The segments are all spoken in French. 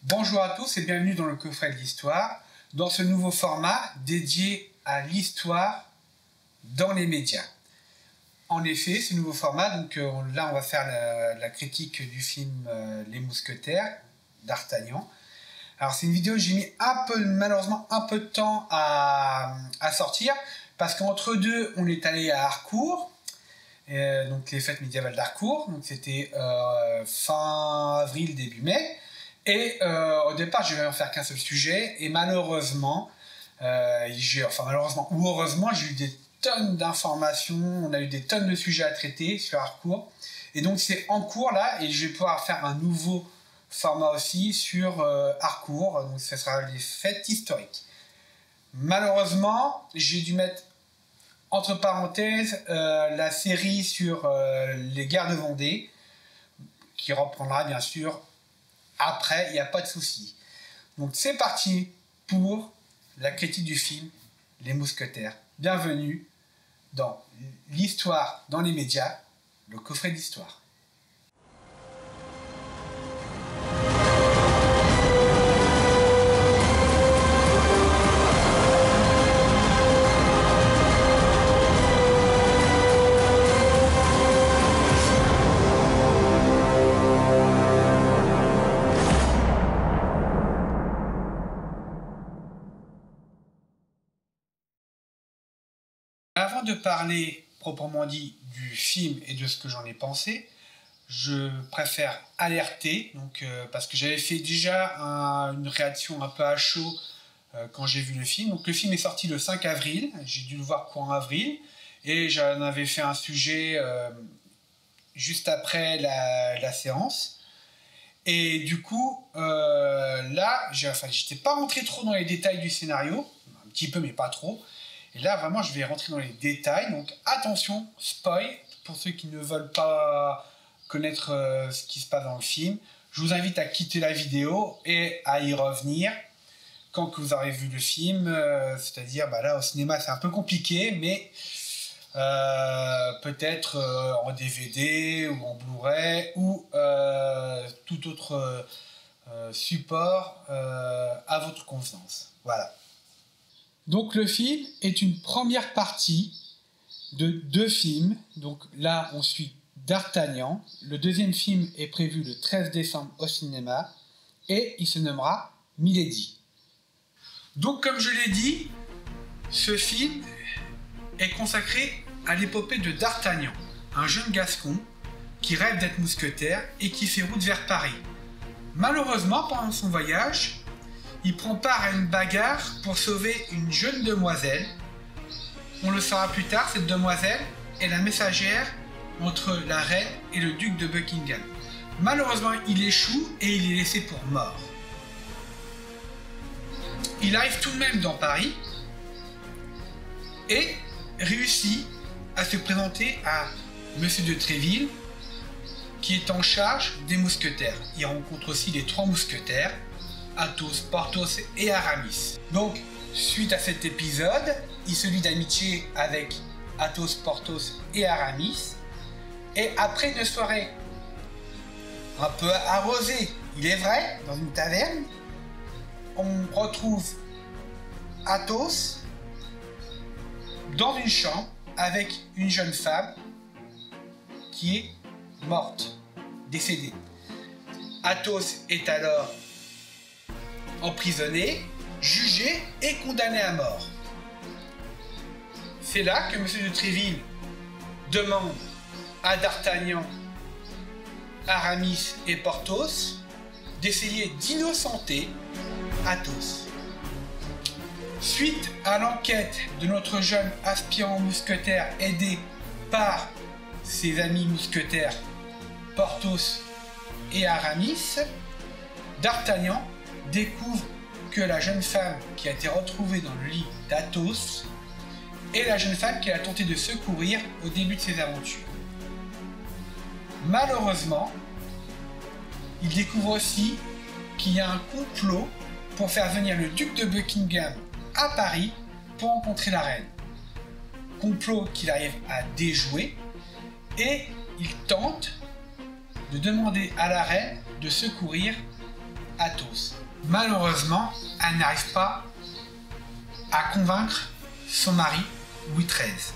Bonjour à tous et bienvenue dans le coffret de l'histoire, dans ce nouveau format dédié à l'histoire dans les médias. En effet, ce nouveau format, là on va faire la critique du film Les Mousquetaires d'Artagnan. Alors c'est une vidéo que j'ai mis malheureusement un peu de temps à sortir, parce qu'entre deux, on est allé à Harcourt, donc les fêtes médiévales d'Harcourt, donc c'était fin avril, début mai. Et au départ, je vais en faire qu'un seul sujet, et malheureusement, malheureusement ou heureusement, j'ai eu des tonnes d'informations, on a eu des tonnes de sujets à traiter sur Harcourt, et donc c'est en cours là, et je vais pouvoir faire un nouveau format aussi sur Harcourt, donc ce sera les fêtes historiques. Malheureusement, j'ai dû mettre entre parenthèses la série sur les guerres de Vendée, qui reprendra bien sûr après, il n'y a pas de souci. Donc c'est parti pour la critique du film Les Mousquetaires. Bienvenue dans l'histoire dans les médias, le coffret d'histoire. Avant de parler proprement dit du film et de ce que j'en ai pensé, je préfère alerter, parce que j'avais fait déjà une réaction un peu à chaud quand j'ai vu le film. Donc le film est sorti le 5 avril, j'ai dû le voir courant avril, et j'en avais fait un sujet juste après la séance. Et du coup, là, j'étais pas rentré trop dans les détails du scénario, un petit peu mais pas trop. Et là, vraiment, je vais rentrer dans les détails. Donc, attention, spoil, pour ceux qui ne veulent pas connaître ce qui se passe dans le film. Je vous invite à quitter la vidéo et à y revenir quand vous aurez vu le film. C'est-à-dire, là, au cinéma, c'est un peu compliqué, mais peut-être en DVD ou en Blu-ray ou tout autre support à votre convenance. Voilà. Donc le film est une première partie de deux films. Donc là, on suit D'Artagnan. Le deuxième film est prévu le 13 décembre au cinéma et il se nommera Milady. Donc comme je l'ai dit, ce film est consacré à l'épopée de D'Artagnan, un jeune gascon qui rêve d'être mousquetaire et qui fait route vers Paris. Malheureusement, pendant son voyage, il prend part à une bagarre pour sauver une jeune demoiselle. On le saura plus tard, cette demoiselle est la messagère entre la reine et le duc de Buckingham. Malheureusement, il échoue et il est laissé pour mort. Il arrive tout de même dans Paris et réussit à se présenter à Monsieur de Tréville, qui est en charge des mousquetaires. Il rencontre aussi les trois mousquetaires, Athos, Porthos et Aramis. Donc, suite à cet épisode, il se lie d'amitié avec Athos, Porthos et Aramis. Et après une soirée un peu arrosée, il est vrai, dans une taverne, on retrouve Athos dans une chambre avec une jeune femme qui est morte, décédée. Athos est alors emprisonné, jugé et condamné à mort. C'est là que M. de Tréville demande à D'Artagnan, Aramis et Porthos d'essayer d'innocenter Athos. Suite à l'enquête de notre jeune aspirant mousquetaire aidé par ses amis mousquetaires Porthos et Aramis, D'Artagnan découvre que la jeune femme qui a été retrouvée dans le lit d'Athos est la jeune femme qu'il a tenté de secourir au début de ses aventures. Malheureusement, il découvre aussi qu'il y a un complot pour faire venir le duc de Buckingham à Paris pour rencontrer la reine. Complot qu'il arrive à déjouer et il tente de demander à la reine de secourir Athos. Malheureusement, elle n'arrive pas à convaincre son mari, Louis XIII.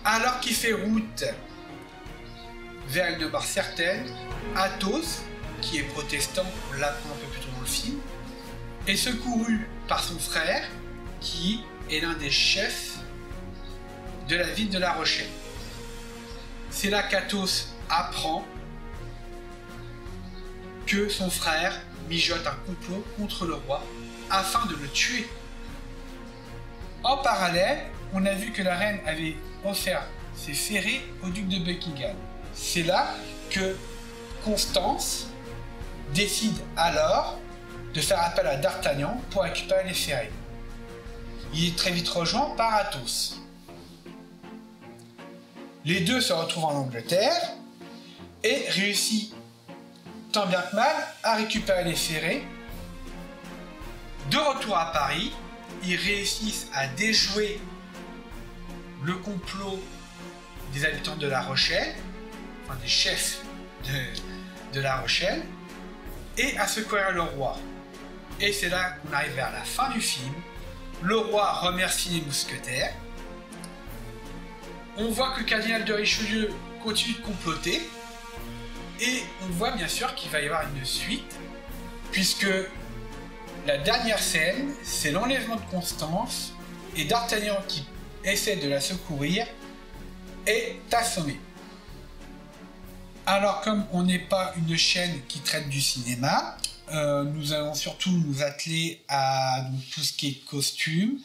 Alors qu'il fait route vers une mort certaine, Athos, qui est protestant, on l'apprend un peu plus tôt dans le film, est secouru par son frère, qui est l'un des chefs de la ville de La Rochelle. C'est là qu'Athos apprend que son frère mijote un complot contre le roi afin de le tuer. En parallèle, on a vu que la reine avait offert ses ferrets au duc de Buckingham. C'est là que Constance décide alors de faire appel à D'Artagnan pour récupérer les ferrets. Il est très vite rejoint par Athos. Les deux se retrouvent en Angleterre et réussissent tant bien que mal à récupérer les ferrets. De retour à Paris, ils réussissent à déjouer le complot des habitants de La Rochelle, enfin des chefs de La Rochelle, et à secourir le roi. Et c'est là qu'on arrive vers la fin du film. Le roi remercie les mousquetaires. On voit que le cardinal de Richelieu continue de comploter. Et on voit bien sûr qu'il va y avoir une suite, puisque la dernière scène, c'est l'enlèvement de Constance, et D'Artagnan, qui essaie de la secourir, est assommé. Alors, comme on n'est pas une chaîne qui traite du cinéma, nous allons surtout nous atteler à tout ce qui est costume,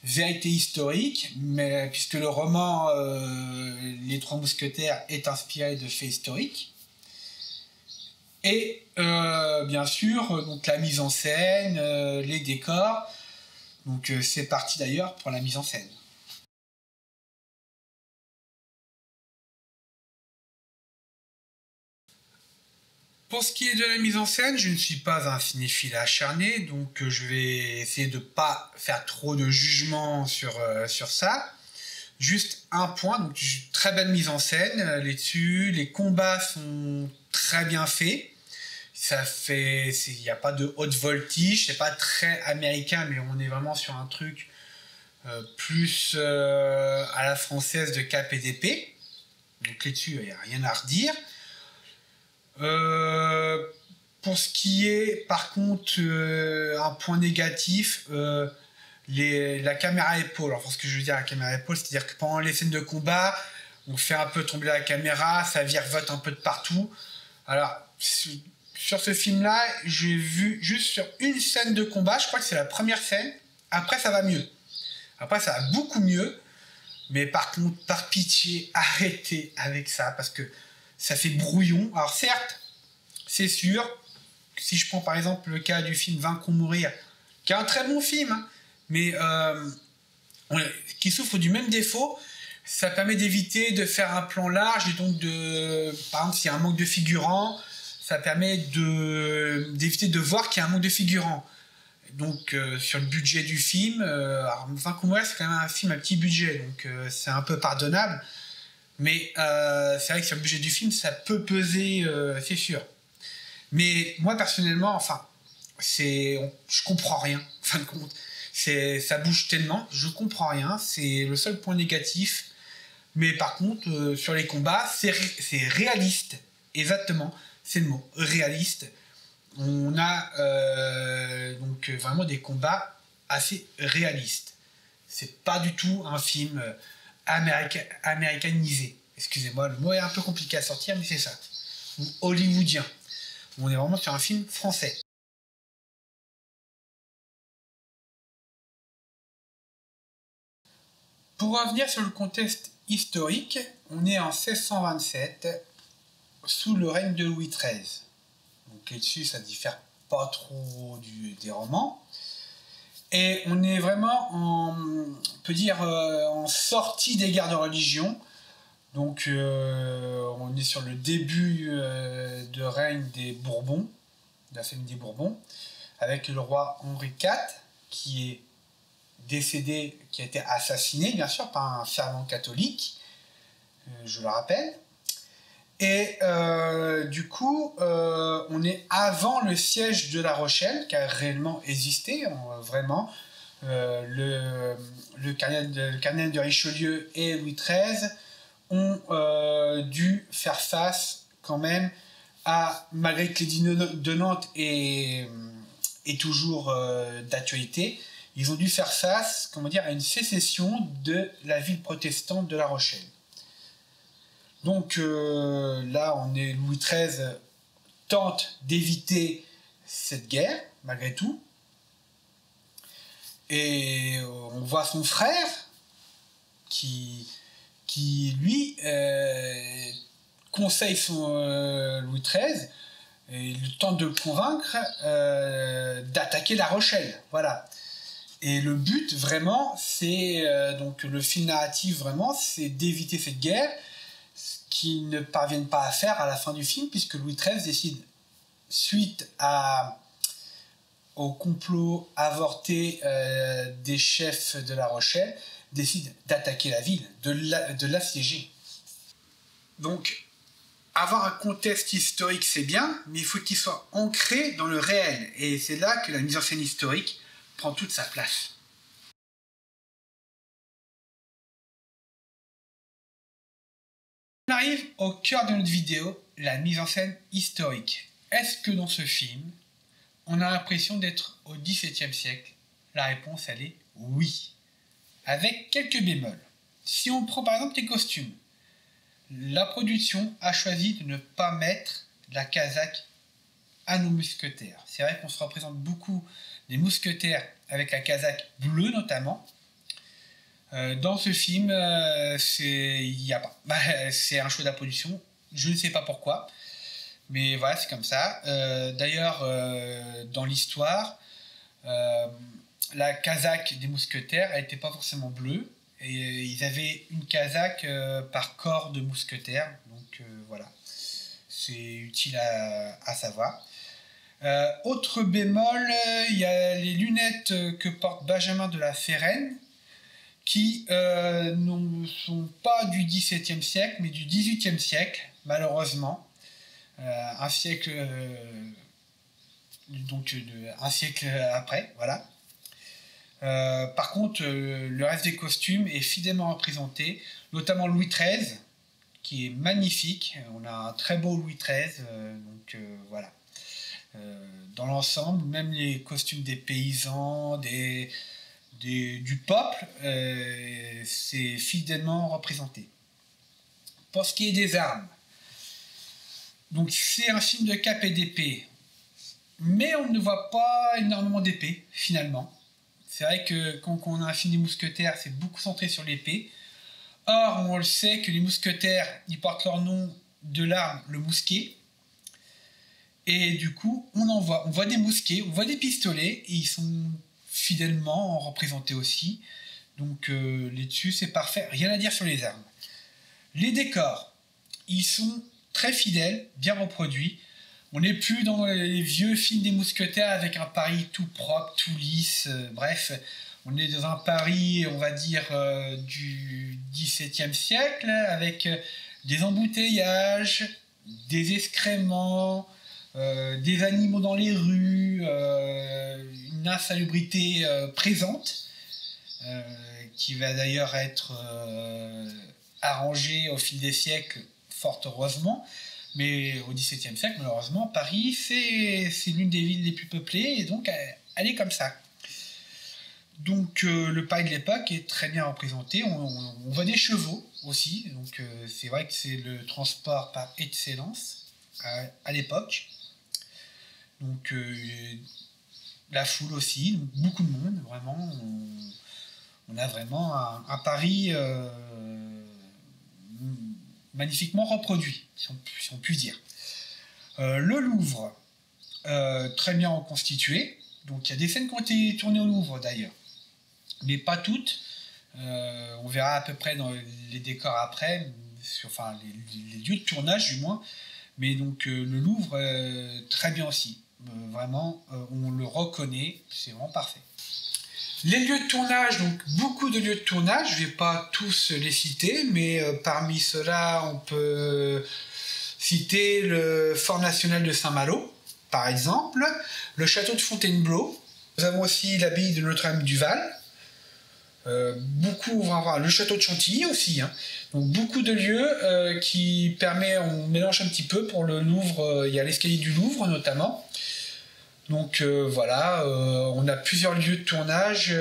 vérité historique, mais puisque le roman Les Trois Mousquetaires est inspiré de faits historiques. Et bien sûr, donc la mise en scène, les décors. Donc c'est parti d'ailleurs pour la mise en scène. Pour ce qui est de la mise en scène, je ne suis pas un cinéphile acharné, donc je vais essayer de ne pas faire trop de jugement sur ça. Juste un point, donc très belle mise en scène là-dessus, les combats sont très bien faits. Il n'y a pas de haute voltige, c'est pas très américain, mais on est vraiment sur un truc plus à la française de cap et d'épée. Donc là-dessus, il n'y a rien à redire. Pour ce qui est, par contre, un point négatif, la caméra épaule. Alors, ce que je veux dire, la caméra épaule, c'est-à-dire que pendant les scènes de combat, on fait un peu tomber la caméra, ça virevolte un peu de partout. Alors, sur ce film-là, j'ai vu juste sur une scène de combat, je crois que c'est la première scène. Après, ça va mieux. Après, ça va beaucoup mieux. Mais par contre, par pitié, arrêtez avec ça, parce que ça fait brouillon. Alors certes, c'est sûr, si je prends par exemple le cas du film Vaincre ou mourir, qui est un très bon film, hein, mais qui souffre du même défaut, ça permet d'éviter de faire un plan large, et donc par exemple, s'il y a un manque de figurants, ça permet d'éviter de voir qu'il y a un manque de figurants. Donc sur le budget du film, Vaincre ou mourir, c'est quand même un film à petit budget, donc c'est un peu pardonnable. Mais c'est vrai que sur le budget du film, ça peut peser, c'est sûr. Mais moi, personnellement, je comprends rien, en fin de compte. Ça bouge tellement, je comprends rien, c'est le seul point négatif. Mais par contre, sur les combats, c'est réaliste. Exactement, c'est le mot, réaliste. On a donc vraiment des combats assez réalistes. C'est pas du tout un film américanisé. Excusez-moi, le mot est un peu compliqué à sortir, mais c'est ça. Ou hollywoodien. On est vraiment sur un film français. Pour revenir sur le contexte historique, on est en 1627, sous le règne de Louis XIII. Donc là-dessus, ça diffère pas trop des romans. Et on est vraiment on peut dire, en sortie des guerres de religion. Donc on est sur le début de règne des Bourbons, de la famille des Bourbons, avec le roi Henri IV, qui est décédé, qui a été assassiné, bien sûr, par un fervent catholique, je le rappelle. Et du coup, on est avant le siège de La Rochelle, qui a réellement existé, vraiment. Le cardinal de Richelieu et Louis XIII ont dû faire face quand même à, malgré que l'édit de Nantes est toujours d'actualité, ils ont dû faire face, comment dire, à une sécession de la ville protestante de La Rochelle. Donc là, Louis XIII tente d'éviter cette guerre, malgré tout. Et on voit son frère qui lui, conseille Louis XIII et il tente de le convaincre d'attaquer La Rochelle. Voilà. Et le but, vraiment, c'est donc le fil narratif, vraiment, c'est d'éviter cette guerre, ce qu'ils ne parviennent pas à faire à la fin du film, puisque Louis XIII décide, suite au complot avorté des chefs de La Rochelle, décide d'attaquer la ville, de l'assiéger. Donc, avoir un contexte historique, c'est bien, mais il faut qu'il soit ancré dans le réel. Et c'est là que la mise en scène historique prend toute sa place. On arrive au cœur de notre vidéo, la mise en scène historique. Est-ce que dans ce film, on a l'impression d'être au XVIIe siècle? La réponse, elle est oui. Avec quelques bémols. Si on prend par exemple les costumes, la production a choisi de ne pas mettre la casaque à nos mousquetaires. C'est vrai qu'on se représente beaucoup des mousquetaires avec la casaque bleue notamment. Dans ce film, il n'y a pas. C'est un choix de la production. Je ne sais pas pourquoi. Mais voilà, c'est comme ça. D'ailleurs, dans l'histoire, la casaque des mousquetaires, elle n'était pas forcément bleue. Et ils avaient une casaque par corps de mousquetaires. Donc voilà, c'est utile à savoir. Autre bémol, il y a les lunettes que porte Benjamin de la Ferraine, qui ne sont pas du XVIIe siècle, mais du XVIIIe siècle, malheureusement. Un siècle après, voilà. Par contre, le reste des costumes est fidèlement représenté, notamment Louis XIII, qui est magnifique. On a un très beau Louis XIII, donc voilà. Dans l'ensemble, même les costumes des paysans, du peuple, c'est fidèlement représenté. Pour ce qui est des armes, donc c'est un film de cape et d'épée, mais on ne voit pas énormément d'épée finalement. C'est vrai que quand on a un film des mousquetaires, c'est beaucoup centré sur l'épée. Or, on le sait que les mousquetaires, ils portent leur nom de l'arme, le mousquet. Et du coup, on voit des mousquets, on voit des pistolets, et ils sont fidèlement représentés aussi. Donc les dessus, c'est parfait. Rien à dire sur les armes. Les décors, ils sont très fidèles, bien reproduits. On n'est plus dans les vieux films des mousquetaires avec un Paris tout propre, tout lisse. Bref, on est dans un Paris, on va dire, du XVIIe siècle, avec des embouteillages, des excréments, des animaux dans les rues, une insalubrité présente, qui va d'ailleurs être arrangée au fil des siècles, fort heureusement. Mais au XVIIe siècle, malheureusement, Paris, c'est l'une des villes les plus peuplées, et donc elle est comme ça. Donc le Paris de l'époque est très bien représenté. On voit des chevaux aussi, donc c'est vrai que c'est le transport par excellence à l'époque. Donc la foule aussi, donc, beaucoup de monde, vraiment. On a vraiment un Paris magnifiquement reproduit, si on peut dire. Le Louvre, très bien reconstitué. Donc il y a des scènes qui ont été tournées au Louvre d'ailleurs, mais pas toutes. On verra à peu près dans les décors après, enfin les lieux de tournage du moins. Mais donc le Louvre, très bien aussi. Vraiment, on le reconnaît, c'est vraiment parfait. Les lieux de tournage, donc beaucoup de lieux de tournage, je ne vais pas tous les citer, mais parmi ceux-là, on peut citer le Fort National de Saint-Malo, par exemple, le château de Fontainebleau. Nous avons aussi l'abbaye de Notre-Dame-du-Val. Le château de Chantilly aussi, hein. Donc beaucoup de lieux qui on mélange un petit peu. Pour le Louvre, il y a l'escalier du Louvre notamment. Donc voilà, on a plusieurs lieux de tournage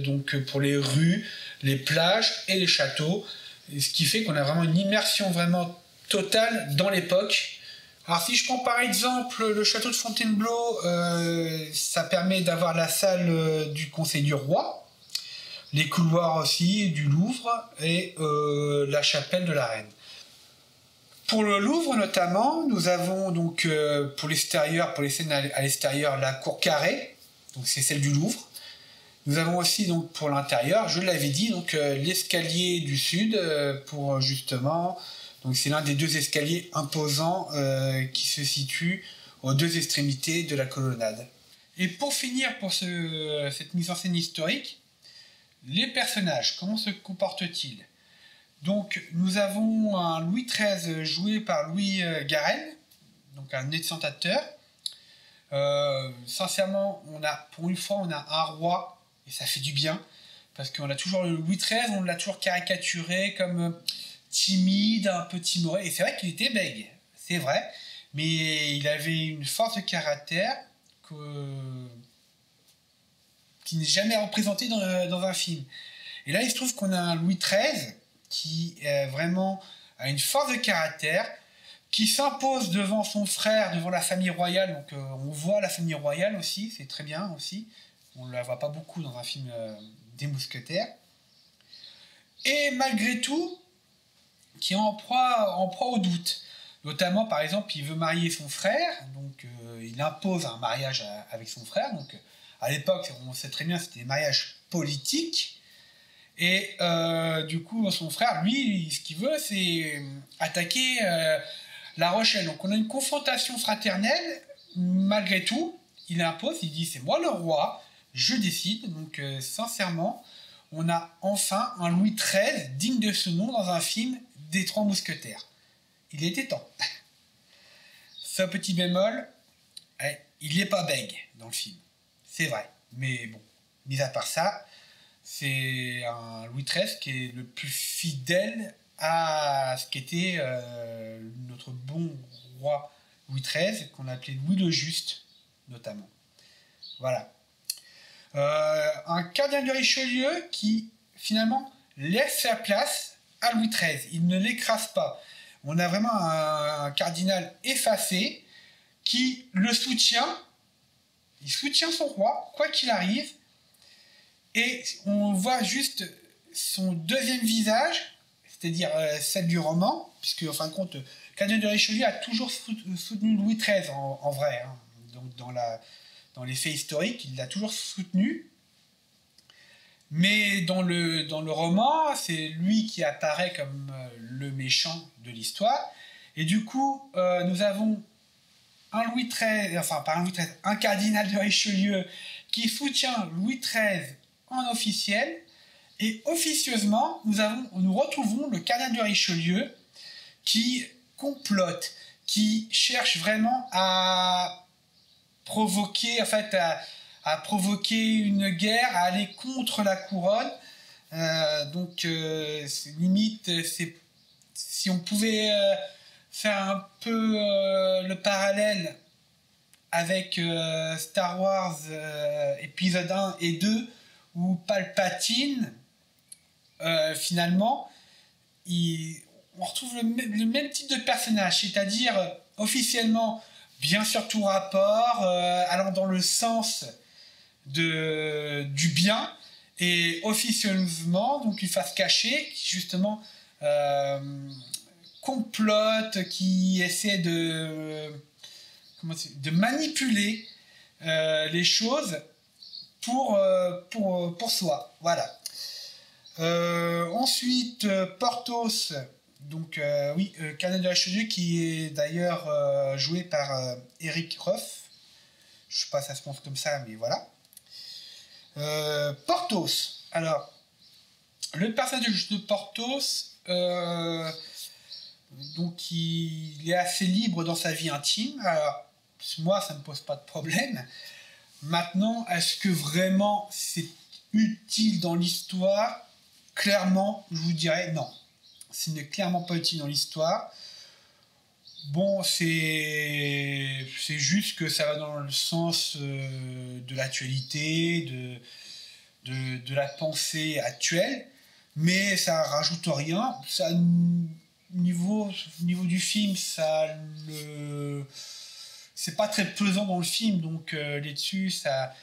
donc pour les rues, les plages et les châteaux, ce qui fait qu'on a vraiment une immersion vraiment totale dans l'époque. Alors si je prends par exemple le château de Fontainebleau, ça permet d'avoir la salle du Conseil du Roi, les couloirs aussi du Louvre et la chapelle de la Reine. Pour le Louvre notamment, nous avons donc pour l'extérieur, pour les scènes à l'extérieur, la cour carrée, donc c'est celle du Louvre. Nous avons aussi donc pour l'intérieur, je l'avais dit, donc l'escalier du Sud pour justement, donc c'est l'un des deux escaliers imposants qui se situent aux deux extrémités de la colonnade. Et pour finir pour cette mise en scène historique, les personnages, comment se comportent-ils? Donc nous avons un Louis XIII joué par Louis Garrel, donc un excellent acteur. Sincèrement, pour une fois on a un roi et ça fait du bien parce qu'on a toujours le Louis XIII, on l'a toujours caricaturé comme timide, un peu timoré, et c'est vrai qu'il était bègue, c'est vrai, mais il avait une force de caractère qui n'est jamais représentée dans un film. Et là il se trouve qu'on a un Louis XIII qui vraiment a une force de caractère, qui s'impose devant son frère, devant la famille royale. Donc on voit la famille royale aussi, c'est très bien aussi. On ne la voit pas beaucoup dans un film des Mousquetaires. Et malgré tout, qui est en proie au doute. Notamment, par exemple, il veut marier son frère, donc il impose un mariage avec son frère. Donc à l'époque, on sait très bien, c'était des mariages politiques. Et du coup, son frère, lui, ce qu'il veut, c'est attaquer La Rochelle. Donc on a une confrontation fraternelle. Malgré tout, il impose, il dit c'est moi le roi, je décide. Donc sincèrement, on a enfin un Louis XIII digne de ce nom dans un film des Trois Mousquetaires. Il était temps. Ce petit bémol, il n'est pas bègue dans le film. C'est vrai. Mais bon, mis à part ça, c'est un Louis XIII qui est le plus fidèle à ce qu'était notre bon roi Louis XIII, qu'on appelait Louis le Juste, notamment. Voilà. Un cardinal de Richelieu qui, finalement, laisse sa place à Louis XIII. Il ne l'écrase pas. On a vraiment un cardinal effacé qui le soutient. Il soutient son roi, quoi qu'il arrive. Et on voit juste son deuxième visage, c'est-à-dire celle du roman, puisque, en fin de compte, cardinal de Richelieu a toujours soutenu Louis XIII, en vrai. Hein. Donc, dans les faits historiques, il l'a toujours soutenu. Mais dans le roman, c'est lui qui apparaît comme le méchant de l'histoire. Et du coup, nous avons un cardinal de Richelieu qui soutient Louis XIII en officiel. Et officieusement, nous retrouvons le cardinal de Richelieu qui complote, qui cherche vraiment à provoquer, à provoquer une guerre, à aller contre la couronne. Limite, si on pouvait faire un peu le parallèle avec Star Wars épisode 1 et 2, où Palpatine, finalement, on retrouve le même type de personnage, c'est-à-dire officiellement bien sûr tout rapport, allant dans le sens du bien, et officieusement, donc une face cachée, qui justement complote, qui essaie de manipuler les choses pour soi. Voilà. Ensuite, Porthos, donc cardinal de Richelieu, qui est d'ailleurs joué par Eric Roth. Je sais pas si ça se prononce comme ça, mais voilà. Porthos. Alors, le personnage de Porthos, Donc il est assez libre dans sa vie intime. Alors, moi, ça ne me pose pas de problème. Maintenant, est-ce que vraiment c'est utile dans l'histoire? Clairement, je vous dirais non. Ce n'est clairement pas utile dans l'histoire. Bon, c'est juste que ça va dans le sens de l'actualité, de la pensée actuelle, mais ça rajoute rien. Ça, niveau du film, c'est pas très pesant dans le film, donc là-dessus, ça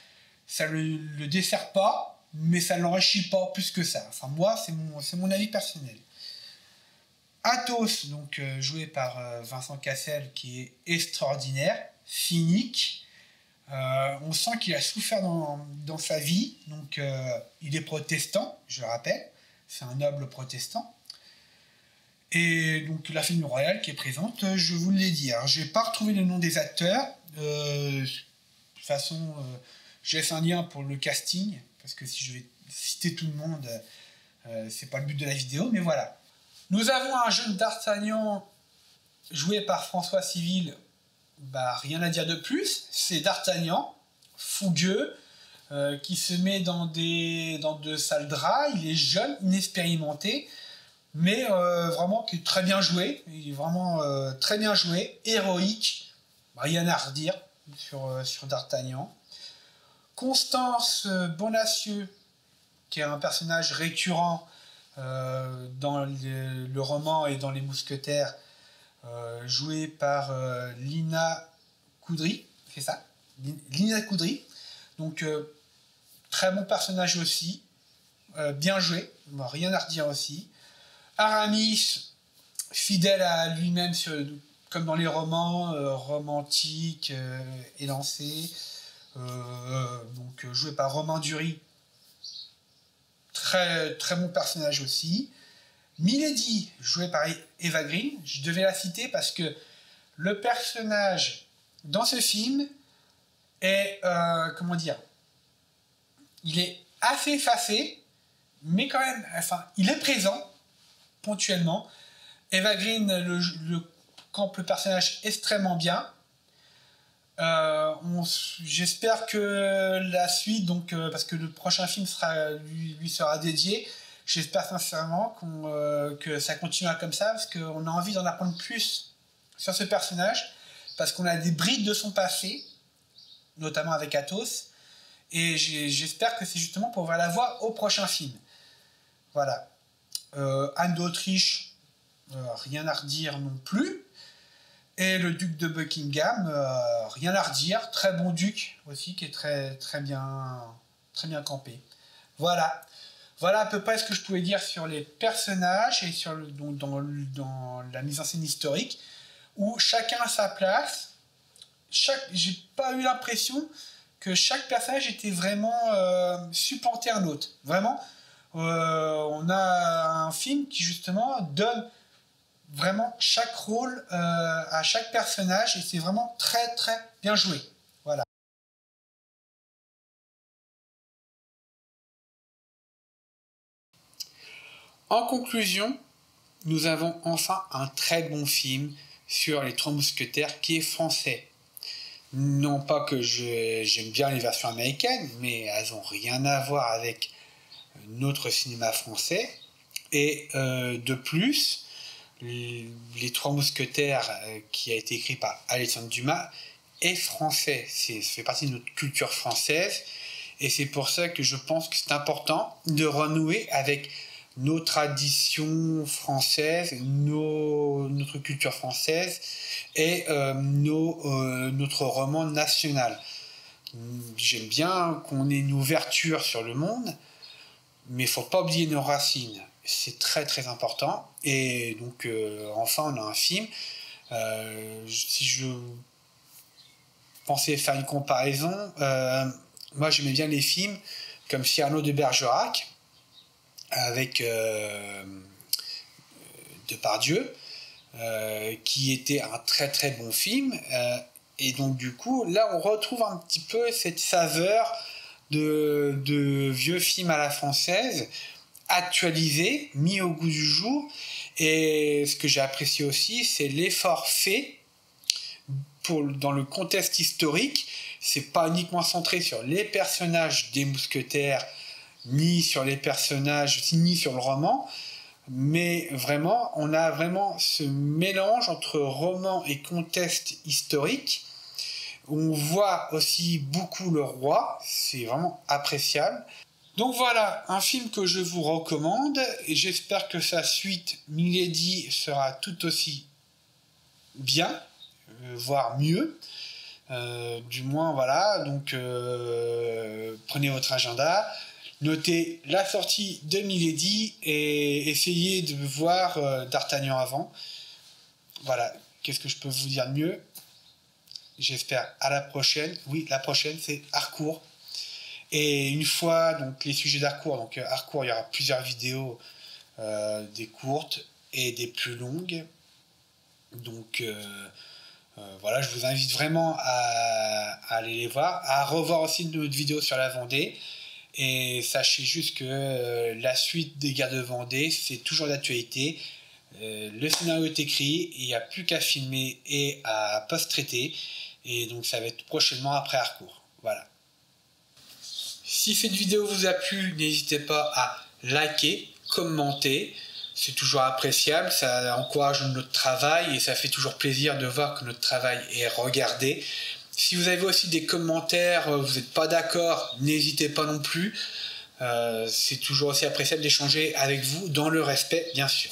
le dessert pas, mais ça l'enrichit pas plus que ça. Enfin, moi, c'est mon avis personnel. Athos, donc joué par Vincent Cassel, qui est extraordinaire, cynique. On sent qu'il a souffert dans sa vie. Donc, il est protestant, je le rappelle. C'est un noble protestant. Et donc, la famille royale qui est présente, je vous l'ai dit. Alors, je n'ai pas retrouvé le nom des acteurs. De toute façon, je laisse un lien pour le casting, parce que si je vais citer tout le monde, c'est pas le but de la vidéo, mais voilà. Nous avons un jeune D'Artagnan joué par François Civil. Bah, rien à dire de plus. C'est D'Artagnan, fougueux, qui se met dans de sales draps. Il est jeune, inexpérimenté, mais vraiment qui est très bien joué. Il est vraiment très bien joué, héroïque. Rien à redire sur D'Artagnan. Constance Bonacieux, qui est un personnage récurrent dans le roman et dans Les Mousquetaires, joué par Lina Coudry, c'est ça, Lina Coudry. Donc très bon personnage aussi, bien joué, rien à redire aussi. Aramis, fidèle à lui-même, comme dans les romans, romantique, élancé, donc joué par Romain Duris. Très, très bon personnage aussi. Milady, jouée par Eva Green, je devais la citer parce que le personnage dans ce film est, comment dire, il est assez effacé, mais quand même, enfin, il est présent ponctuellement. Eva Green campe le personnage extrêmement bien. J'espère que la suite, donc parce que le prochain film lui sera dédié, j'espère sincèrement que ça continuera comme ça, parce qu'on a envie d'en apprendre plus sur ce personnage, parce qu'on a des brides de son passé, notamment avec Athos, et j'espère que c'est justement pour ouvrir la voie au prochain film. Voilà. Anne d'Autriche, rien à redire non plus. Et le duc de Buckingham, rien à redire, très bon duc aussi, qui est très, très bien campé. Voilà à peu près ce que je pouvais dire sur les personnages et dans la mise en scène historique, où chacun a sa place. J'ai pas eu l'impression que chaque personnage était vraiment supplanté un autre. Vraiment, on a un film qui justement donne vraiment chaque rôle à chaque personnage, et c'est vraiment très très bien joué. Voilà. En conclusion, nous avons enfin un très bon film sur les Trois Mousquetaires qui est français. Non pas que j'aime bien les versions américaines, mais elles n'ont rien à voir avec notre cinéma français. Et de plus, les Trois Mousquetaires, qui a été écrit par Alexandre Dumas, est français. Ça fait partie de notre culture française, et c'est pour ça que je pense que c'est important de renouer avec nos traditions françaises, notre culture française et notre roman national. J'aime bien qu'on ait une ouverture sur le monde, mais il ne faut pas oublier nos racines. C'est très très important. Et donc enfin on a un film. Si je pensais faire une comparaison, moi j'aimais bien les films comme Cyrano de Bergerac avec Depardieu, qui était un très très bon film, et donc du coup là on retrouve un petit peu cette saveur de vieux films à la française, actualisé, mis au goût du jour, Et ce que j'ai apprécié aussi, c'est l'effort fait dans le contexte historique. C'est pas uniquement centré sur les personnages des mousquetaires, ni sur les personnages, ni sur le roman, mais vraiment, on a vraiment ce mélange entre roman et contexte historique. On voit aussi beaucoup le roi, c'est vraiment appréciable. Donc voilà, un film que je vous recommande, et j'espère que sa suite, Milady, sera tout aussi bien, voire mieux. Du moins, voilà, donc prenez votre agenda, notez la sortie de Milady et essayez de voir D'Artagnan avant. Voilà, qu'est-ce que je peux vous dire de mieux? J'espère à la prochaine. Oui, la prochaine, c'est Harcourt. Et une fois donc les sujets d'Harcourt, donc Harcourt, il y aura plusieurs vidéos, des courtes et des plus longues. Donc voilà, je vous invite vraiment à aller les voir, à revoir aussi notre vidéo sur la Vendée. Et sachez juste que la suite des guerres de Vendée, c'est toujours d'actualité. Le scénario est écrit, il n'y a plus qu'à filmer et à post-traiter. Et donc ça va être prochainement après Harcourt. Voilà. Si cette vidéo vous a plu, n'hésitez pas à liker, commenter. C'est toujours appréciable, ça encourage notre travail et ça fait toujours plaisir de voir que notre travail est regardé. Si vous avez aussi des commentaires, vous n'êtes pas d'accord, n'hésitez pas non plus. C'est toujours aussi appréciable d'échanger avec vous dans le respect, bien sûr.